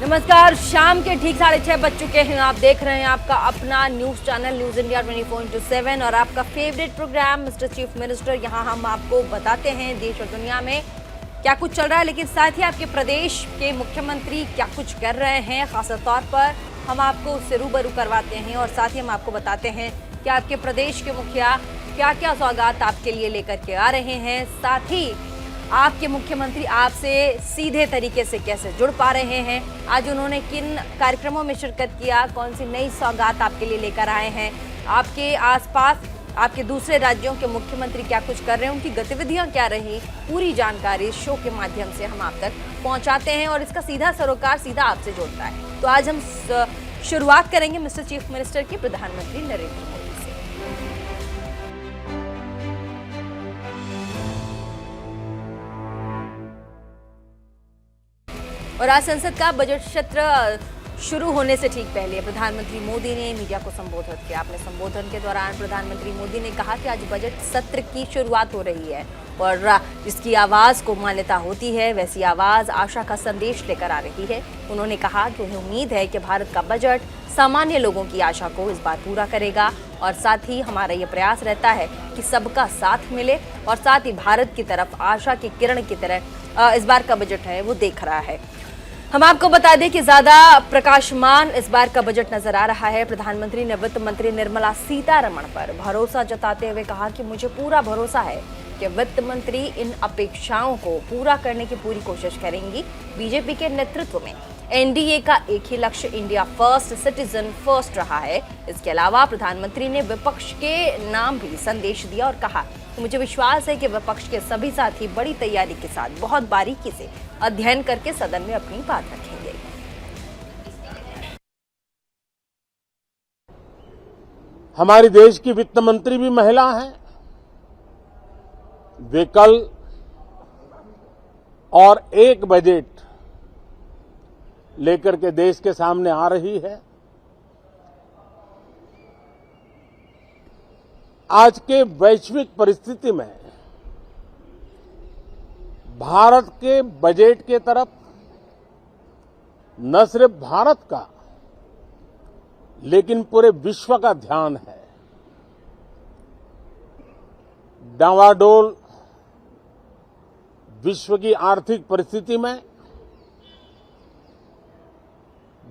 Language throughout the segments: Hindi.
नमस्कार। शाम के ठीक 6:30 बज चुके हैं। आप देख रहे हैं आपका अपना न्यूज चैनल न्यूज इंडिया 24/7 और आपका favourite programme Mister Chief Minister. यहां हम आपको बताते हैं देश और दुनिया में क्या कुछ चल रहा है, लेकिन साथ ही आपके प्रदेश के मुख्यमंत्री क्या कुछ कर रहे हैं, खासतौर तौर पर हम आपको उससे रूबरू करवाते हैं और साथ ही हम आपको बताते हैं कि आपके प्रदेश के मुखिया क्या क्या सौगात आपके लिए लेकर के आ रहे हैं। साथ ही आपके मुख्यमंत्री आपसे सीधे तरीके से कैसे जुड़ पा रहे हैं, आज उन्होंने किन कार्यक्रमों में शिरकत किया, कौन सी नई सौगात आपके लिए लेकर आए हैं, आपके आसपास आपके दूसरे राज्यों के मुख्यमंत्री क्या कुछ कर रहे हैं, उनकी गतिविधियां क्या रही, पूरी जानकारी इस शो के माध्यम से हम आप तक पहुंचाते हैं और इसका सीधा सरोकार सीधा आपसे जोड़ता है। तो आज हम शुरुआत करेंगे मिस्टर चीफ मिनिस्टर की प्रधानमंत्री नरेंद्र मोदी से। और आज संसद का बजट सत्र शुरू होने से ठीक पहले प्रधानमंत्री मोदी ने मीडिया को संबोधित किया। अपने संबोधन के दौरान प्रधानमंत्री मोदी ने कहा कि आज बजट सत्र की शुरुआत हो रही है और जिसकी आवाज़ को मान्यता होती है वैसी आवाज़ आशा का संदेश लेकर आ रही है। उन्होंने कहा कि उन्हें उम्मीद है कि भारत का बजट सामान्य लोगों की आशा को इस बार पूरा करेगा और साथ ही हमारा ये प्रयास रहता है कि सबका साथ मिले और साथ ही भारत की तरफ आशा की किरण की तरह इस बार का बजट है वो देख रहा है। हम आपको बता दें कि ज्यादा प्रकाशमान इस बार का बजट नजर आ रहा है। प्रधानमंत्री ने वित्त मंत्री निर्मला सीतारमण पर भरोसा जताते हुए कहा कि मुझे पूरा भरोसा है कि वित्त मंत्री इन अपेक्षाओं को पूरा करने की पूरी कोशिश करेंगी। बीजेपी के नेतृत्व में एनडीए का एक ही लक्ष्य इंडिया फर्स्ट, सिटीजन फर्स्ट रहा है। इसके अलावा प्रधानमंत्री ने विपक्ष के नाम भी संदेश दिया और कहा कि मुझे विश्वास है कि विपक्ष के सभी साथी बड़ी तैयारी के साथ बहुत बारीकी से अध्ययन करके सदन में अपनी बात रखेंगे। हमारे देश की वित्त मंत्री भी महिला हैं। वे कल और एक बजट लेकर के देश के सामने आ रही है। आज के वैश्विक परिस्थिति में भारत के बजट के तरफ न सिर्फ भारत का लेकिन पूरे विश्व का ध्यान है। डावाडोल विश्व की आर्थिक परिस्थिति में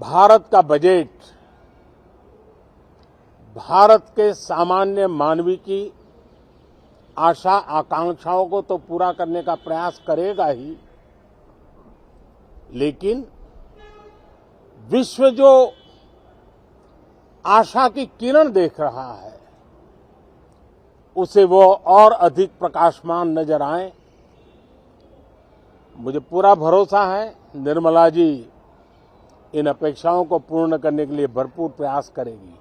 भारत का बजट भारत के सामान्य मानवी की आशा आकांक्षाओं को तो पूरा करने का प्रयास करेगा ही, लेकिन विश्व जो आशा की किरण देख रहा है उसे वो और अधिक प्रकाशमान नजर आए। मुझे पूरा भरोसा है निर्मला जी इन अपेक्षाओं को पूर्ण करने के लिए भरपूर प्रयास करेगी।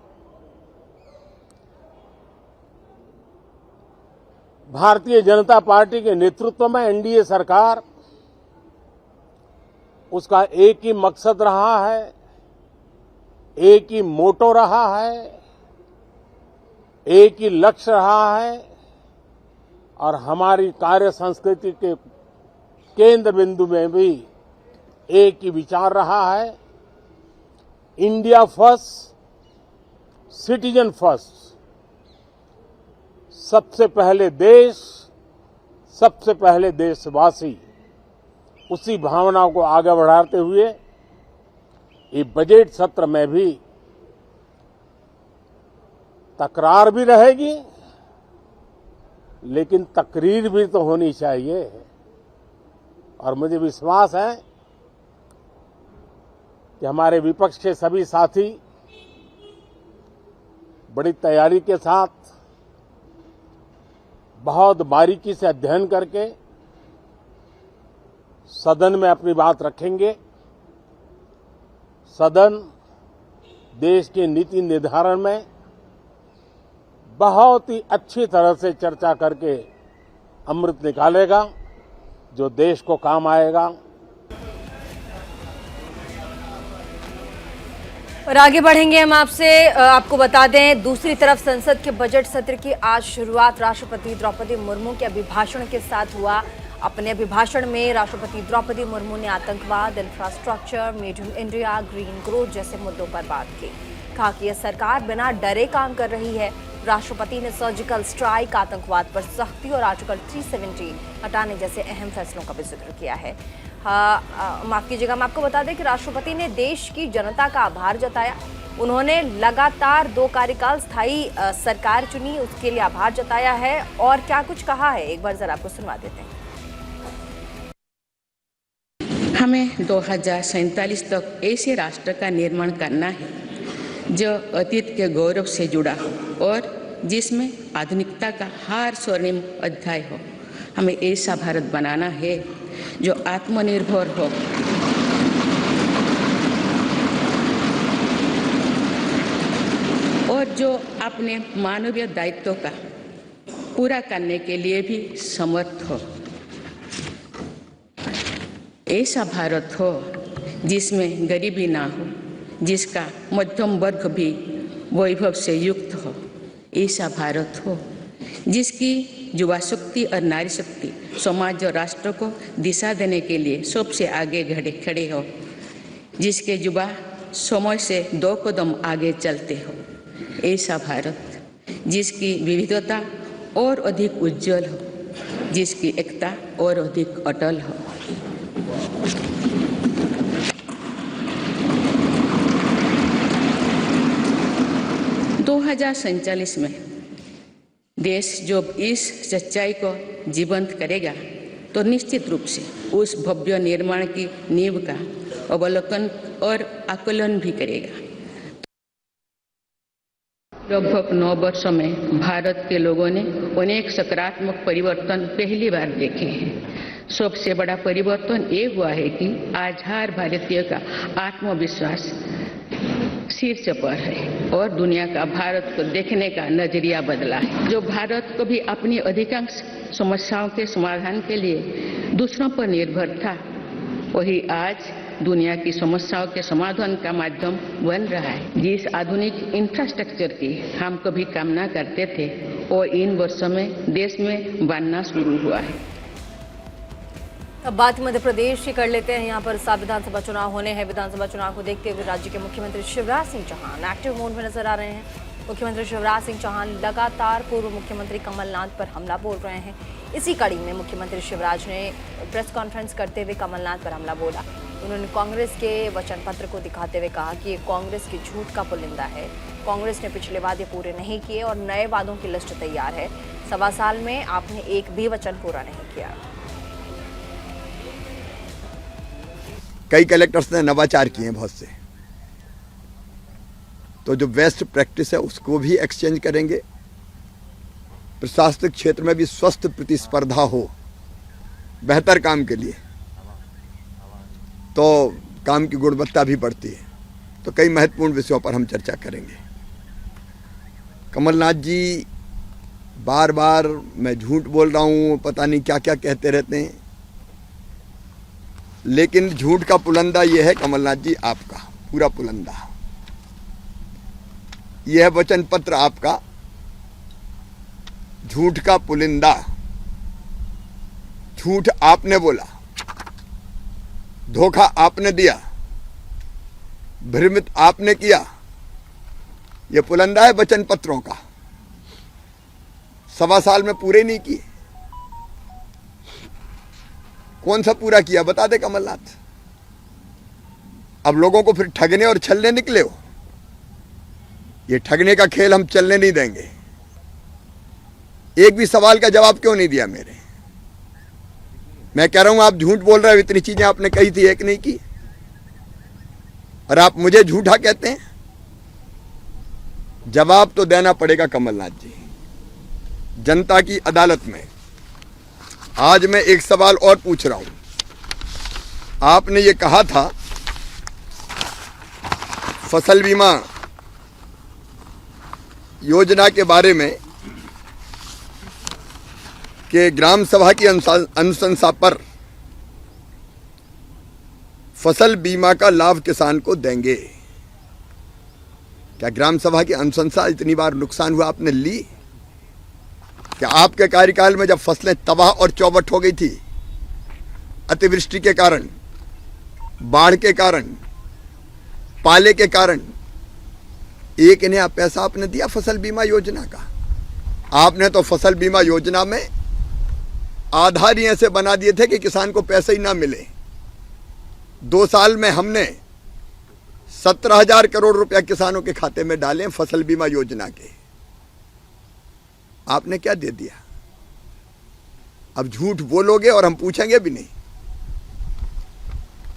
भारतीय जनता पार्टी के नेतृत्व में एनडीए सरकार, उसका एक ही मकसद रहा है, एक ही मोटो रहा है, एक ही लक्ष्य रहा है और हमारी कार्य संस्कृति के केंद्र बिंदु में भी एक ही विचार रहा है, इंडिया फर्स्ट, सिटीजन फर्स्ट। सबसे पहले देश, सबसे पहले देशवासी, उसी भावना को आगे बढ़ाते हुए ये बजट सत्र में भी तकरार भी रहेगी लेकिन तकरीर भी तो होनी चाहिए। और मुझे विश्वास है कि हमारे विपक्ष के सभी साथी बड़ी तैयारी के साथ बहुत बारीकी से अध्ययन करके सदन में अपनी बात रखेंगे। सदन देश के नीति निर्धारण में बहुत ही अच्छी तरह से चर्चा करके अमृत निकालेगा जो देश को काम आएगा। और आगे बढ़ेंगे हम आपको बता दें, दूसरी तरफ संसद के बजट सत्र की आज शुरुआत राष्ट्रपति द्रौपदी मुर्मू के अभिभाषण के साथ हुआ। अपने अभिभाषण में राष्ट्रपति द्रौपदी मुर्मू ने आतंकवाद, infrastructure, made in India, green growth जैसे मुद्दों पर बात की। कहा कि यह सरकार बिना डरे काम कर रही है। राष्ट्रपति ने सर्जिकल स्ट्राइक, आतंकवाद पर सख्ती और आर्टिकल 370 हटाने जैसे अहम फैसलों का भी जिक्र किया है। माफ कीजिएगा, मैं आपको बता दें कि राष्ट्रपति ने देश की जनता का आभार जताया। उन्होंने लगातार 2 कार्यकाल स्थायी सरकार चुनी, उसके लिए आभार जताया है। और क्या कुछ कहा है, एक बार जरा आपको सुनवा देते हैं। हमें 2047 तक ऐसे राष्ट्र का निर्माण करना है जो अतीत के गौरव से जुड़ा हो और जिसमें आधुनिकता का हर स्वर्णिम अध्याय हो। हमें ऐसा भारत बनाना है जो आत्मनिर्भर हो, और जो अपने मानवीय दायित्वों का पूरा करने के लिए भी समर्थ हो। ऐसा भारत हो जिसमें गरीबी ना हो, जिसका मध्यम वर्ग भी वैभव से युक्त हो। ऐसा भारत हो जिसकी युवा शक्ति और नारी शक्ति समाज और राष्ट्र को दिशा देने के लिए सबसे आगे खड़े हो, जिसके युवा समय से 2 कदम आगे चलते हो। ऐसा भारत जिसकी विविधता और अधिक उज्जवल हो, जिसकी एकता और अधिक अटल हो। संचालिस में देश जब इस सच्चाई को जीवंत करेगा तो निश्चित रूप से उस भव्य निर्माण की नींव का अवलोकन और आकलन भी करेगा। लगभग 9 वर्षों में भारत के लोगों ने अनेक सकारात्मक परिवर्तन पहली बार देखे हैं। सबसे बड़ा परिवर्तन ये हुआ है कि आज हर भारतीय का आत्मविश्वास शीर्ष पर है और दुनिया का भारत को देखने का नजरिया बदला है। जो भारत को भी अपनी अधिकांश समस्याओं के समाधान के लिए दूसरों पर निर्भर था, वही आज दुनिया की समस्याओं के समाधान का माध्यम बन रहा है। जिस आधुनिक इंफ्रास्ट्रक्चर की हम कभी कामना करते थे, वो इन वर्षों में देश में बनना शुरू हुआ है। अब बात मध्य प्रदेश की कर लेते हैं। यहाँ पर 7 विधानसभा चुनाव होने हैं। विधानसभा चुनाव को देखते हुए राज्य के मुख्यमंत्री शिवराज सिंह चौहान एक्टिव मोड में नजर आ रहे हैं। मुख्यमंत्री शिवराज सिंह चौहान लगातार पूर्व मुख्यमंत्री कमलनाथ पर हमला बोल रहे हैं। इसी कड़ी में मुख्यमंत्री शिवराज ने प्रेस कॉन्फ्रेंस करते हुए कमलनाथ पर हमला बोला। उन्होंने कांग्रेस के वचन पत्र को दिखाते हुए कहा कि ये कांग्रेस की झूठ का पुलिंदा है। कांग्रेस ने पिछले वादे पूरे नहीं किए और नए वादों की लिस्ट तैयार है। 1.25 साल में आपने एक भी वचन पूरा नहीं किया। कई कलेक्टर्स ने नवाचार किए बहुत से, तो जो बेस्ट प्रैक्टिस है उसको भी एक्सचेंज करेंगे। प्रशासनिक क्षेत्र में भी स्वस्थ प्रतिस्पर्धा हो बेहतर काम के लिए, तो काम की गुणवत्ता भी बढ़ती है। तो कई महत्वपूर्ण विषयों पर हम चर्चा करेंगे। कमलनाथ जी बार बार मैं झूठ बोल रहा हूँ, पता नहीं क्या क्या कहते रहते हैं, लेकिन झूठ का पुलंदा यह है कमलनाथ जी, आपका पूरा पुलंदा। यह है वचन पत्र आपका, झूठ का पुलिंदा। झूठ आपने बोला, धोखा आपने दिया, भ्रमित आपने किया। यह पुलंदा है वचन पत्रों का। 1.25 साल में पूरे नहीं किए। कौन सा पूरा किया बता दे कमलनाथ। अब लोगों को फिर ठगने और छलने निकले हो। ये ठगने का खेल हम चलने नहीं देंगे। एक भी सवाल का जवाब क्यों नहीं दिया मेरे? मैं कह रहा हूं आप झूठ बोल रहे हो। इतनी चीजें आपने कही थी, एक नहीं की, और आप मुझे झूठा कहते हैं। जवाब तो देना पड़ेगा कमलनाथ जी, जनता की अदालत में। आज मैं एक सवाल और पूछ रहा हूं। आपने ये कहा था फसल बीमा योजना के बारे में कि ग्राम सभा की अनुशंसा पर फसल बीमा का लाभ किसान को देंगे। क्या ग्राम सभा की अनुशंसा इतनी बार नुकसान हुआ आपने ली? क्या आपके कार्यकाल में जब फसलें तबाह और चौपट हो गई थी, अतिवृष्टि के कारण, बाढ़ के कारण, पाले के कारण एक नया पैसा आपने दिया फसल बीमा योजना का। आपने तो फसल बीमा योजना में आधार ही ऐसे बना दिए थे कि किसान को पैसे ही ना मिले। 2 साल में हमने 17,000 करोड़ रुपया किसानों के खाते में डाले फसल बीमा योजना के। आपने क्या दे दिया? अब झूठ बोलोगे और हम पूछेंगे भी नहीं,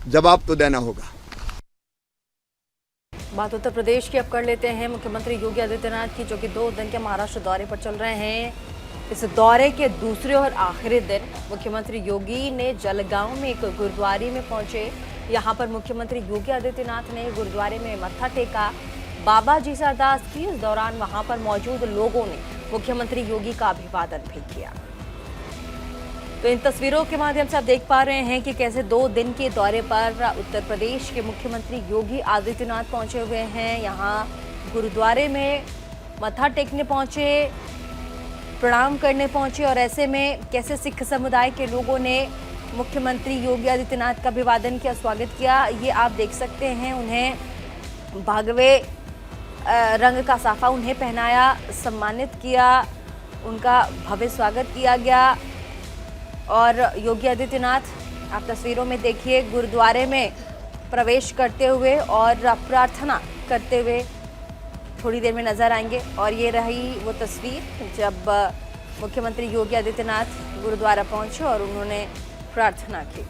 जवाब तो देना होगा। बात उत्तर प्रदेश की अब कर लेते हैं मुख्यमंत्री योगी आदित्यनाथ की, जो कि 2 दिन के महाराष्ट्र दौरे पर चल रहे हैं। इस दौरे के दूसरे और आखिरी दिन मुख्यमंत्री योगी ने जलगांव में एक गुरुद्वारे में पहुंचे। यहां पर मुख्यमंत्री योगी आदित्यनाथ ने गुरुद्वारे में मत्था टेका, बाबा जी से अरदास की। इस दौरान वहां पर मौजूद लोगों ने मुख्यमंत्री योगी का अभिवादन भी किया। तो इन तस्वीरों के माध्यम से आप देख पा रहे हैं कि कैसे 2 दिन के दौरे पर उत्तर प्रदेश के मुख्यमंत्री योगी आदित्यनाथ पहुंचे हुए हैं। यहाँ गुरुद्वारे में मत्था टेकने पहुंचे, प्रणाम करने पहुंचे, और ऐसे में कैसे सिख समुदाय के लोगों ने मुख्यमंत्री योगी आदित्यनाथ का अभिवादन किया, स्वागत किया, ये आप देख सकते हैं। उन्हें भगवे रंग का साफा उन्हें पहनाया, सम्मानित किया, उनका भव्य स्वागत किया गया। और योगी आदित्यनाथ आप तस्वीरों में देखिए गुरुद्वारे में प्रवेश करते हुए और प्रार्थना करते हुए थोड़ी देर में नजर आएंगे। और ये रही वो तस्वीर जब मुख्यमंत्री योगी आदित्यनाथ गुरुद्वारा पहुंचे और उन्होंने प्रार्थना की।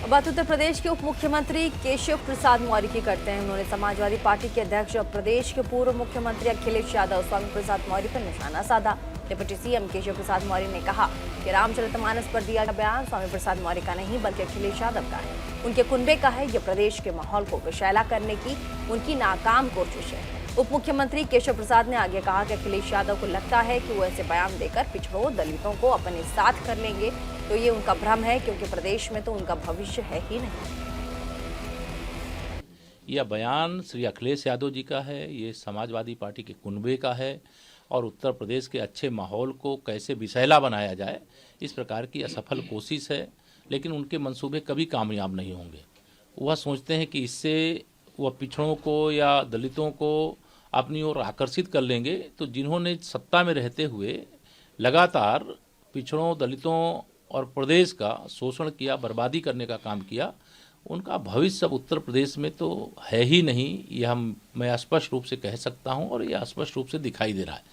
बात उत्तर प्रदेश के उप मुख्यमंत्री केशव प्रसाद मौर्य की करते हैं। उन्होंने समाजवादी पार्टी के अध्यक्ष और प्रदेश के पूर्व मुख्यमंत्री अखिलेश यादव स्वामी प्रसाद मौर्य पर निशाना साधा। डिप्टी सीएम केशव प्रसाद मौर्य ने कहा कि रामचरितमानस पर दिया गया बयान स्वामी प्रसाद मौर्य का नहीं बल्कि अखिलेश यादव का है, उनके कुनबे का है। ये प्रदेश के माहौल को विषैला करने की उनकी नाकाम कोशिश है। उप मुख्यमंत्री केशव प्रसाद ने आगे कहा कि अखिलेश यादव को लगता है कि वो ऐसे बयान देकर पिछड़ों दलितों को अपने साथ कर लेंगे, तो ये उनका भ्रम है, क्योंकि प्रदेश में तो उनका भविष्य है ही नहीं। यह बयान श्री अखिलेश यादव जी का है, ये समाजवादी पार्टी के कुनबे का है, और उत्तर प्रदेश के अच्छे माहौल को कैसे विषैला बनाया जाए, इस प्रकार की असफल कोशिश है। लेकिन उनके मंसूबे कभी कामयाब नहीं होंगे। वह सोचते हैं कि इससे वह पिछड़ों को या दलितों को अपनी ओर आकर्षित कर लेंगे। तो जिन्होंने सत्ता में रहते हुए लगातार पिछड़ों, दलितों और प्रदेश का शोषण किया, बर्बादी करने का काम किया, उनका भविष्य अब उत्तर प्रदेश में तो है ही नहीं। यह मैं स्पष्ट रूप से कह सकता हूं, और यह स्पष्ट रूप से दिखाई दे रहा है।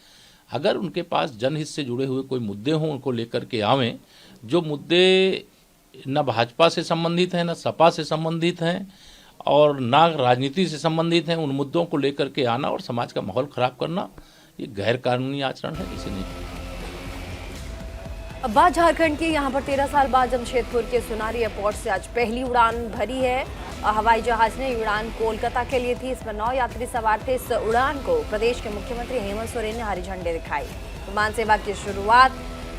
अगर उनके पास जनहित से जुड़े हुए कोई मुद्दे हों, उनको लेकर के आवें, जो मुद्दे न भाजपा से संबंधित हैं, न सपा से संबंधित हैं, और ना राजनीति से संबंधित हैं, उन मुद्दों को लेकर के आना और समाज का माहौल खराब करना, ये गैर कानूनी आचरण है, इसे नहीं। अब बात झारखंड की। यहाँ पर 13 साल बाद जमशेदपुर के सुनारी एयरपोर्ट से आज पहली उड़ान भरी है। हवाई जहाज ने उड़ान कोलकाता के लिए थी। इसमें 9 यात्री सवार थे। इस उड़ान को प्रदेश के मुख्यमंत्री हेमंत सोरेन ने हरी झंडी दिखाई। विमान सेवा की शुरुआत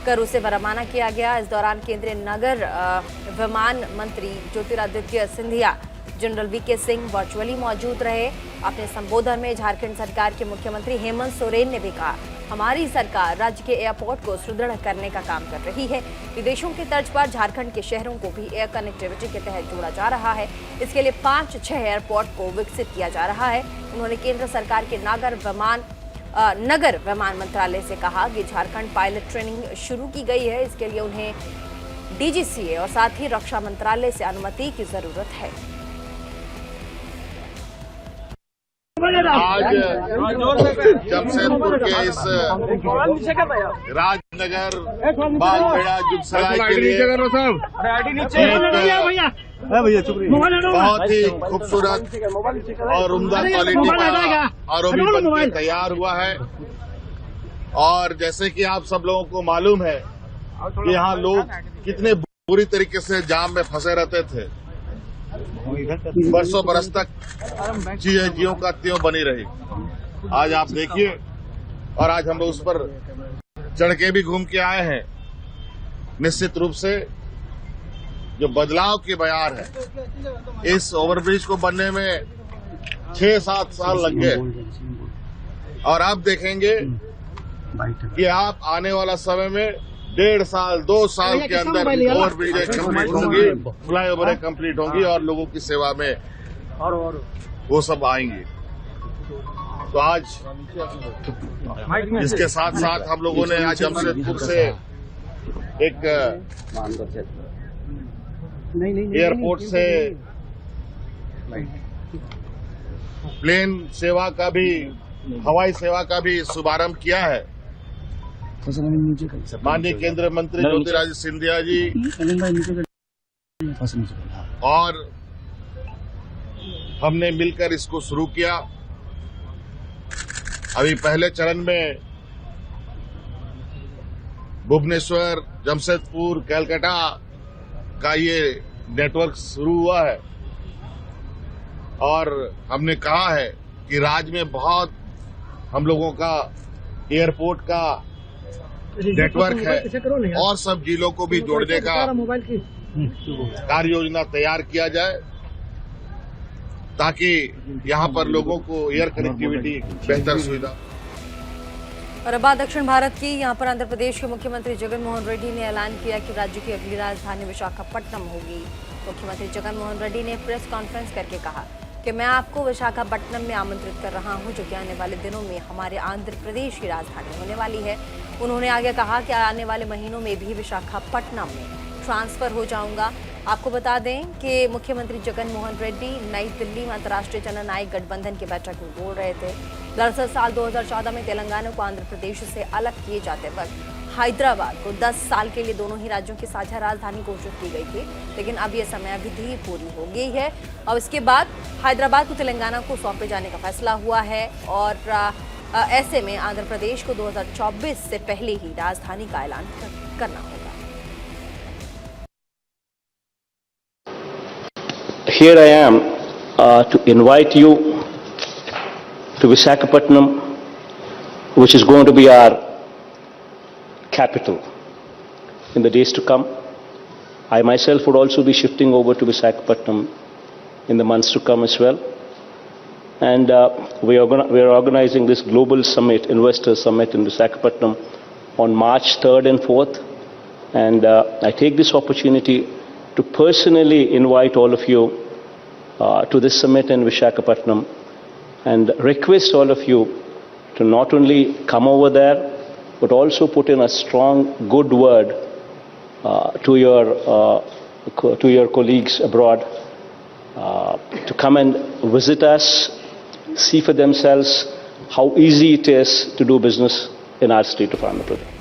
कर उसे रवाना किया गया। इस दौरान केंद्रीय नगर विमान मंत्री Jyotiraditya Scindia, general V K Singh virtually मौजूद रहे। अपने संबोधन में झारखंड सरकार के मुख्यमंत्री हेमंत सोरेन ने भी कहा, हमारी सरकार राज्य के एयरपोर्ट को सुदृढ़ करने का काम कर रही है। विदेशों के तर्ज पर झारखंड के शहरों को भी एयर कनेक्टिविटी के तहत जोड़ा जा रहा है। इसके लिए 5-6 एयरपोर्ट को विकसित किया जा रहा है। उन्होंने केंद्र सरकार के नगर विमान मंत्रालय से कहा कि झारखंड पायलट ट्रेनिंग शुरू की गई है। इसके लिए उन्हें डीजीसीए और साथ ही रक्षा मंत्रालय से अनुमति की जरूरत है। आज जमशेदपुर के इस राजनगर बालखेड़ा जुगसराय के लिए बहुत ही खूबसूरत और उम्दा क्वालिटी का आरओबी बनकर तैयार हुआ है। और जैसे कि आप सब लोगों को मालूम है कि यहाँ लोग कितने बुरी तरीके से जाम में फंसे रहते थे, बरसों बरस तक चीजें ज्यों का त्यों बनी रही। आज आप देखिए, और आज हम लोग उस पर चढ़ के भी घूम के आए हैं। निश्चित रूप से जो बदलाव की बयार है, इस ओवरब्रिज को बनने में 6-7 साल लग गए, और आप देखेंगे कि आप आने वाला समय में 1.5 साल 2 साल के अंदर ओवरब्रिजें कंप्लीट होंगी, फ्लाईओवरें कंप्लीट होंगी और लोगों की सेवा में वो सब आएंगे। तो आज इसके साथ साथ हम लोगों ने आज जमशेदपुर से एक एयरपोर्ट से प्लेन सेवा का भी, हवाई सेवा का भी शुभारंभ किया है। माननीय केंद्रीय मंत्री ज्योतिरादित्य सिंधिया जी और हमने मिलकर इसको शुरू किया। अभी पहले चरण में भुवनेश्वर, जमशेदपुर, कलकत्ता का ये नेटवर्क शुरू हुआ है और हमने कहा है कि राज्य में बहुत हम लोगों का एयरपोर्ट का नेटवर्क है और सब जिलों को भी जोड़ने का कार्य योजना तैयार किया जाए ताकि यहां पर लोगों को एयर कनेक्टिविटी बेहतर सुविधा। और अब बात दक्षिण भारत की। यहाँ पर आंध्र प्रदेश के मुख्यमंत्री जगन मोहन रेड्डी ने ऐलान किया कि राज्य की अगली राजधानी विशाखापट्टनम होगी। मुख्यमंत्री जगन मोहन रेड्डी ने प्रेस कॉन्फ्रेंस करके कहा कि मैं आपको विशाखापट्टनम में आमंत्रित कर रहा हूं, जो कि आने वाले दिनों में हमारे आंध्र प्रदेश की राजधानी होने वाली है। उन्होंने आगे कहा कि आने वाले महीनों में भी विशाखापट्टनम में ट्रांसफर हो जाऊंगा। आपको बता दें कि मुख्यमंत्री जगन मोहन रेड्डी नई दिल्ली में अंतर्राष्ट्रीय जननायक गठबंधन की बैठक में बोल रहे थे। दरअसल साल 2014 में तेलंगाना को आंध्र प्रदेश से अलग किए जाते वक्त हैदराबाद को 10 साल के लिए दोनों ही राज्यों की साझा राजधानी घोषित की गई थी, लेकिन अब यह समयावधि पूरी हो गई है और इसके बाद हैदराबाद को तेलंगाना को सौंपे जाने का फैसला हुआ है और ऐसे में आंध्र प्रदेश को 2024 से पहले ही राजधानी का ऐलान करना होगा। Here I am to invite you to Visakhapatnam, which is going to be our capital in the days to come. I myself would also be shifting over to Visakhapatnam in the months to come as well. And we are organizing this global summit, investor summit in Visakhapatnam on March 3rd and 4th. And I take this opportunity to personally invite all of you to this summit in Visakhapatnam and request all of you to not only come over there, but also put in a strong, good word to your colleagues abroad to come and visit us, see for themselves how easy it is to do business in our state of Andhra Pradesh.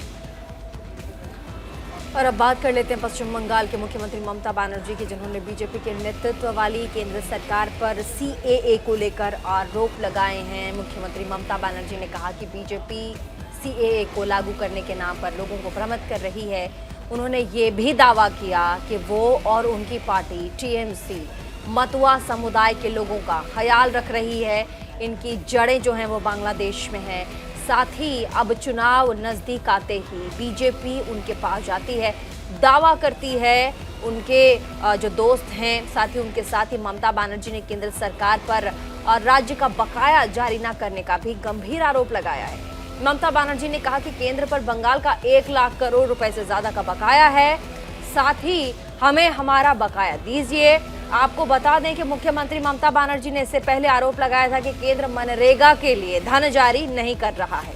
और अब बात कर लेते हैं पश्चिम बंगाल के मुख्यमंत्री ममता बनर्जी की, जिन्होंने बीजेपी के नेतृत्व वाली केंद्र सरकार पर सीएए को लेकर आरोप लगाए हैं। मुख्यमंत्री ममता बनर्जी ने कहा कि बीजेपी सीएए को लागू करने के नाम पर लोगों को भ्रमित कर रही है। उन्होंने ये भी दावा किया कि वो और उनकी पार्टी टीएमसी मतुआ समुदाय के लोगों का ख्याल रख रही है। इनकी जड़ें जो हैं वो बांग्लादेश में हैं। साथ ही अब चुनाव नज़दीक आते ही बीजेपी उनके पास जाती है, दावा करती है। उनके जो दोस्त हैं, साथ ही उनके साथ ही ममता बनर्जी ने केंद्र सरकार पर राज्य का बकाया जारी न करने का भी गंभीर आरोप लगाया है। ममता बनर्जी ने कहा कि केंद्र पर बंगाल का 1 लाख करोड़ रुपए से ज़्यादा का बकाया है, साथ ही हमें हमारा बकाया दीजिए। आपको बता दें कि मुख्यमंत्री ममता बनर्जी ने इससे पहले आरोप लगाया था कि केंद्र मनरेगा के लिए धन जारी नहीं कर रहा है।